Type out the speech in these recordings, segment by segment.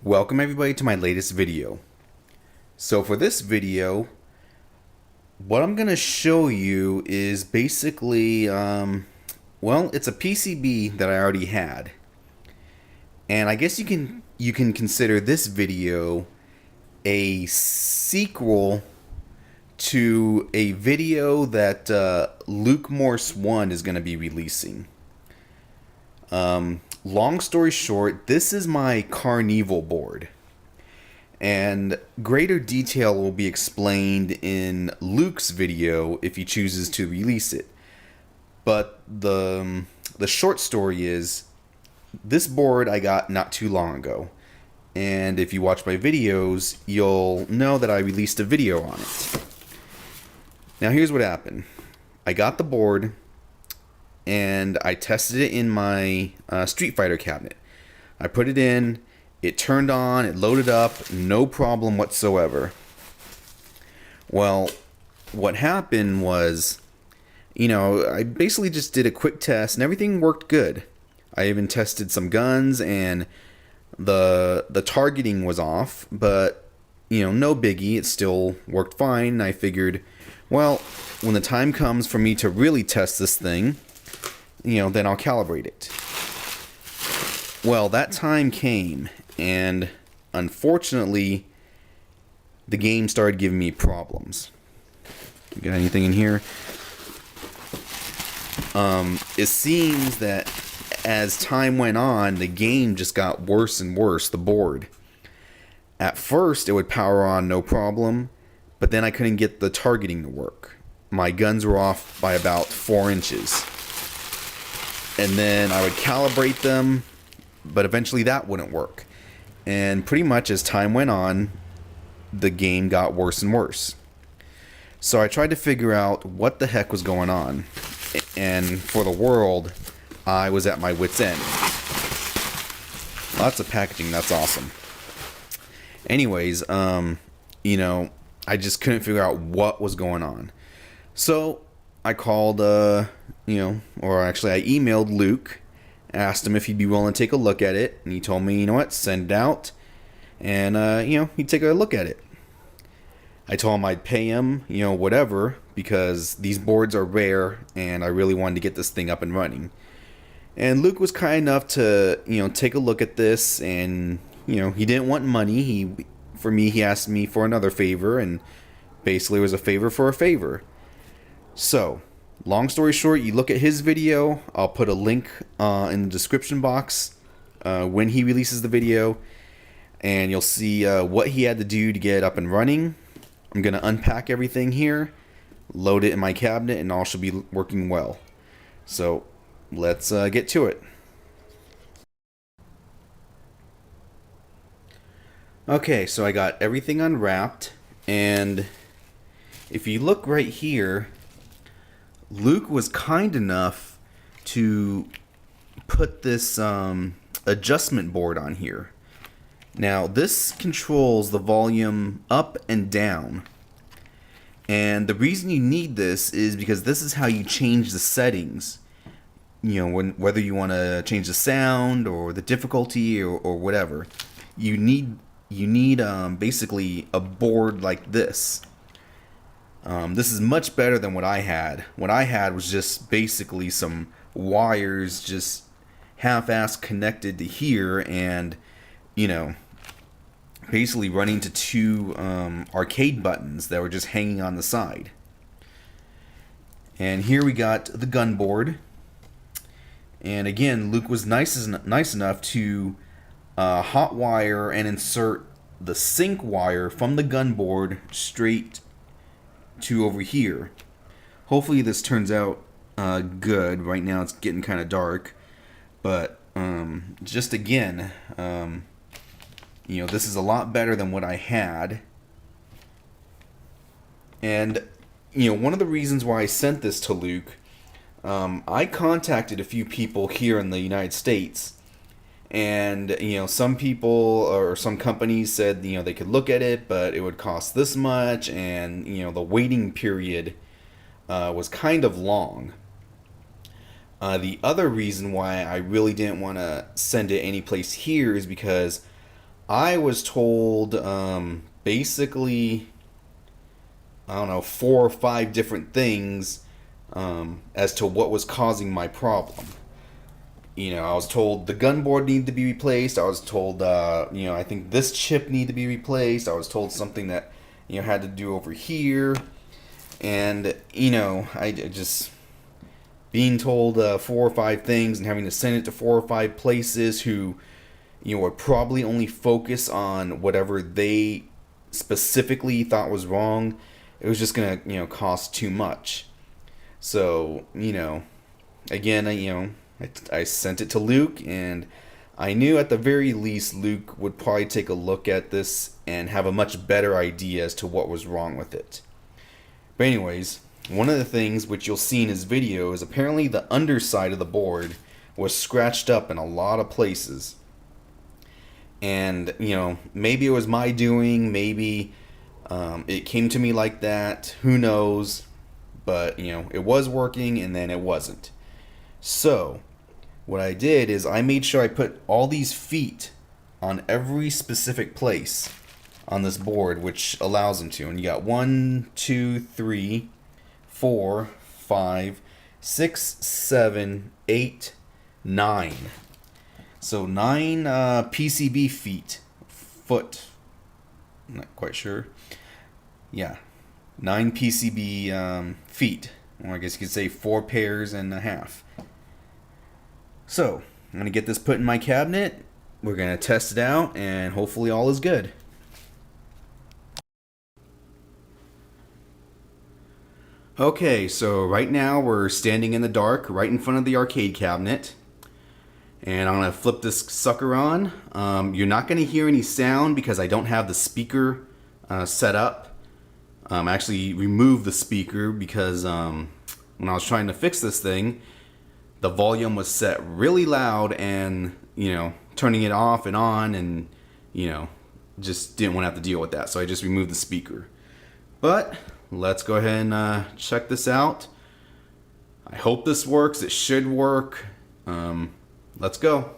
Welcome everybody to my latest video. So for this video, what I'm going to show you is basically, well, it's a PCB that I already had. And I guess you can consider this video a sequel to a video that Lukemorse1 is going to be releasing. Long story short, this is my Carnival board. And greater detail will be explained in Luke's video if he chooses to release it. But the short story is, this board I got not too long ago. And if you watch my videos, you'll know that I released a video on it. Now here's what happened. I got the board and I tested it in my Street Fighter cabinet. I put it in, it turned on, it loaded up, no problem whatsoever. Well, what happened was, I basically just did a quick test and everything worked good. I even tested some guns and the targeting was off, but no biggie, it still worked fine. I figured, well, when the time comes for me to really test this thing, then I'll calibrate it. Well, that time came, and unfortunately, the game started giving me problems. You got anything in here? It seems that as time went on, the game just got worse and worse, the board. At first, it would power on no problem, but then I couldn't get the targeting to work. My guns were off by about 4 inches. And then I would calibrate them, but eventually that wouldn't work. And pretty much as time went on, the game got worse and worse. So I tried to figure out what the heck was going on. And for the world, I was at my wit's end. Lots of packaging, that's awesome. Anyways, I just couldn't figure out what was going on. So I called, or actually I emailed Luke, asked him if he'd be willing to take a look at it, and he told me, send it out, and, he'd take a look at it. I told him I'd pay him, whatever, because these boards are rare, and I really wanted to get this thing up and running. And Luke was kind enough to, take a look at this, and, he didn't want money. He asked me for another favor, and basically it was a favor for a favor. So, long story short, you look at his video. I'll put a link in the description box when he releases the video, and you'll see what he had to do to get it up and running. I'm going to unpack everything here, load it in my cabinet, and all should be working well. So, let's get to it. Okay, so I got everything unwrapped, and if you look right here, Luke was kind enough to put this adjustment board on here. Now, this controls the volume up and down. And the reason you need this is because this is how you change the settings. Whether you want to change the sound or the difficulty or whatever. You need basically a board like this. This is much better than what I had. What I had was just basically some wires just half-assed connected to here and, basically running to 2 arcade buttons that were just hanging on the side. And here we got the gun board. And again, Luke was nice enough to hot wire and insert the sync wire from the gun board straight to over here. Hopefully this turns out good. Right now it's getting kind of dark, but just again, this is a lot better than what I had. And one of the reasons why I sent this to Luke, I contacted a few people here in the United States, and some people or some companies said they could look at it, but it would cost this much, and the waiting period was kind of long. The other reason why I really didn't want to send it anyplace here is because I was told basically, I don't know, 4 or 5 different things as to what was causing my problem. I was told the gun board needed to be replaced. I was told, I think this chip needed to be replaced. I was told something that, had to do over here. And, I just, being told 4 or 5 things and having to send it to 4 or 5 places who, would probably only focus on whatever they specifically thought was wrong. It was just going to, cost too much. So, again, I sent it to Luke, and I knew at the very least Luke would probably take a look at this and have a much better idea as to what was wrong with it. But anyways, one of the things which you'll see in his video is apparently the underside of the board was scratched up in a lot of places. And, maybe it was my doing, maybe it came to me like that, who knows. But, it was working and then it wasn't. So, what I did is I made sure I put all these feet on every specific place on this board, which allows them to. And you got 1, 2, 3, 4, 5, 6, 7, 8, 9. So 9 PCB foot. I'm not quite sure. Yeah, 9 PCB feet. Or I guess you could say 4 pairs and a half. So, I'm going to get this put in my cabinet. We're going to test it out, and hopefully all is good. Okay, so right now we're standing in the dark right in front of the arcade cabinet. And I'm going to flip this sucker on. You're not going to hear any sound because I don't have the speaker set up. I actually removed the speaker because when I was trying to fix this thing, the volume was set really loud, and turning it off and on, and just didn't want to have to deal with that, so I just removed the speaker. But let's go ahead and check this out. I hope this works. It should work. Let's go.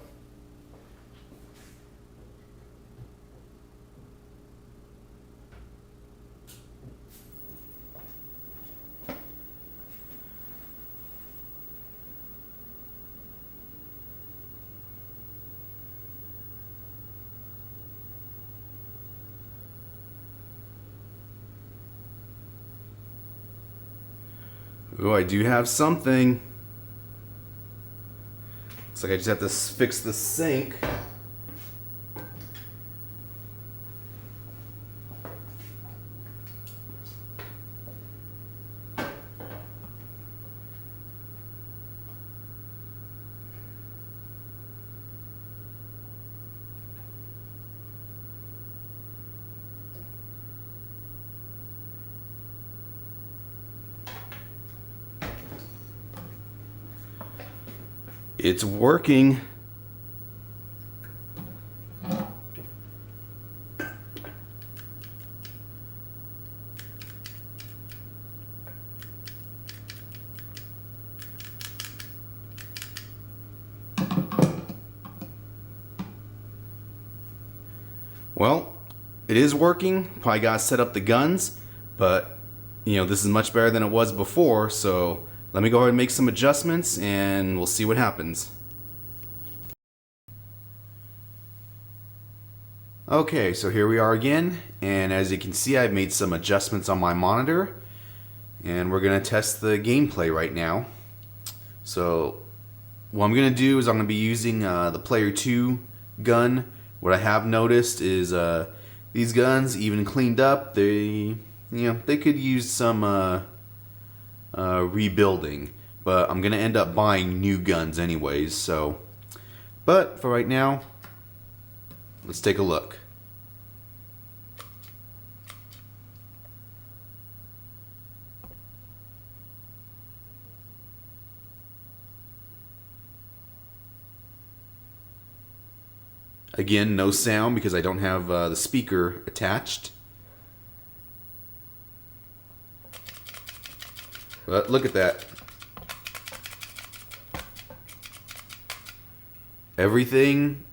Oh, I do have something. Looks like I just have to fix the sink. It's working. Well, it is working. Probably got to set up the guns, but this is much better than it was before, so let me go ahead and make some adjustments and we'll see what happens. Okay, so here we are again, and as you can see, I've made some adjustments on my monitor, and we're going to test the gameplay right now. So what I'm going to do is I'm going to be using the Player 2 gun. What I have noticed is these guns, even cleaned up, they could use some rebuilding, but I'm gonna end up buying new guns anyways. So, but for right now, let's take a look. Again, no sound because I don't have the speaker attached. But look at that. Everything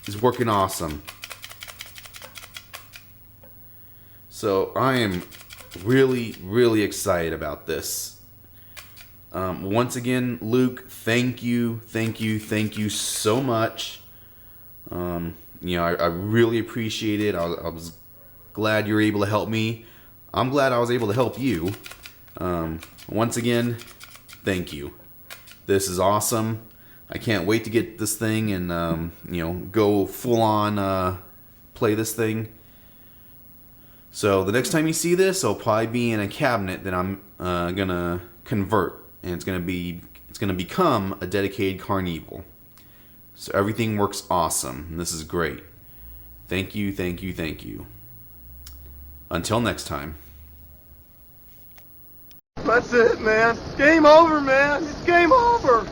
is working awesome. So I am really, really excited about this. Once again, Luke, thank you so much. You know, I really appreciate it. I was glad you were able to help me. I'm glad I was able to help you. Once again, thank you. This is awesome. I can't wait to get this thing and you know, go full on play this thing. So the next time you see this, it'll probably be in a cabinet that I'm gonna convert, and it's gonna become a dedicated Carnival. So everything works awesome, and this is great. Thank you. Until next time. That's it, man. Game over, man. It's game over.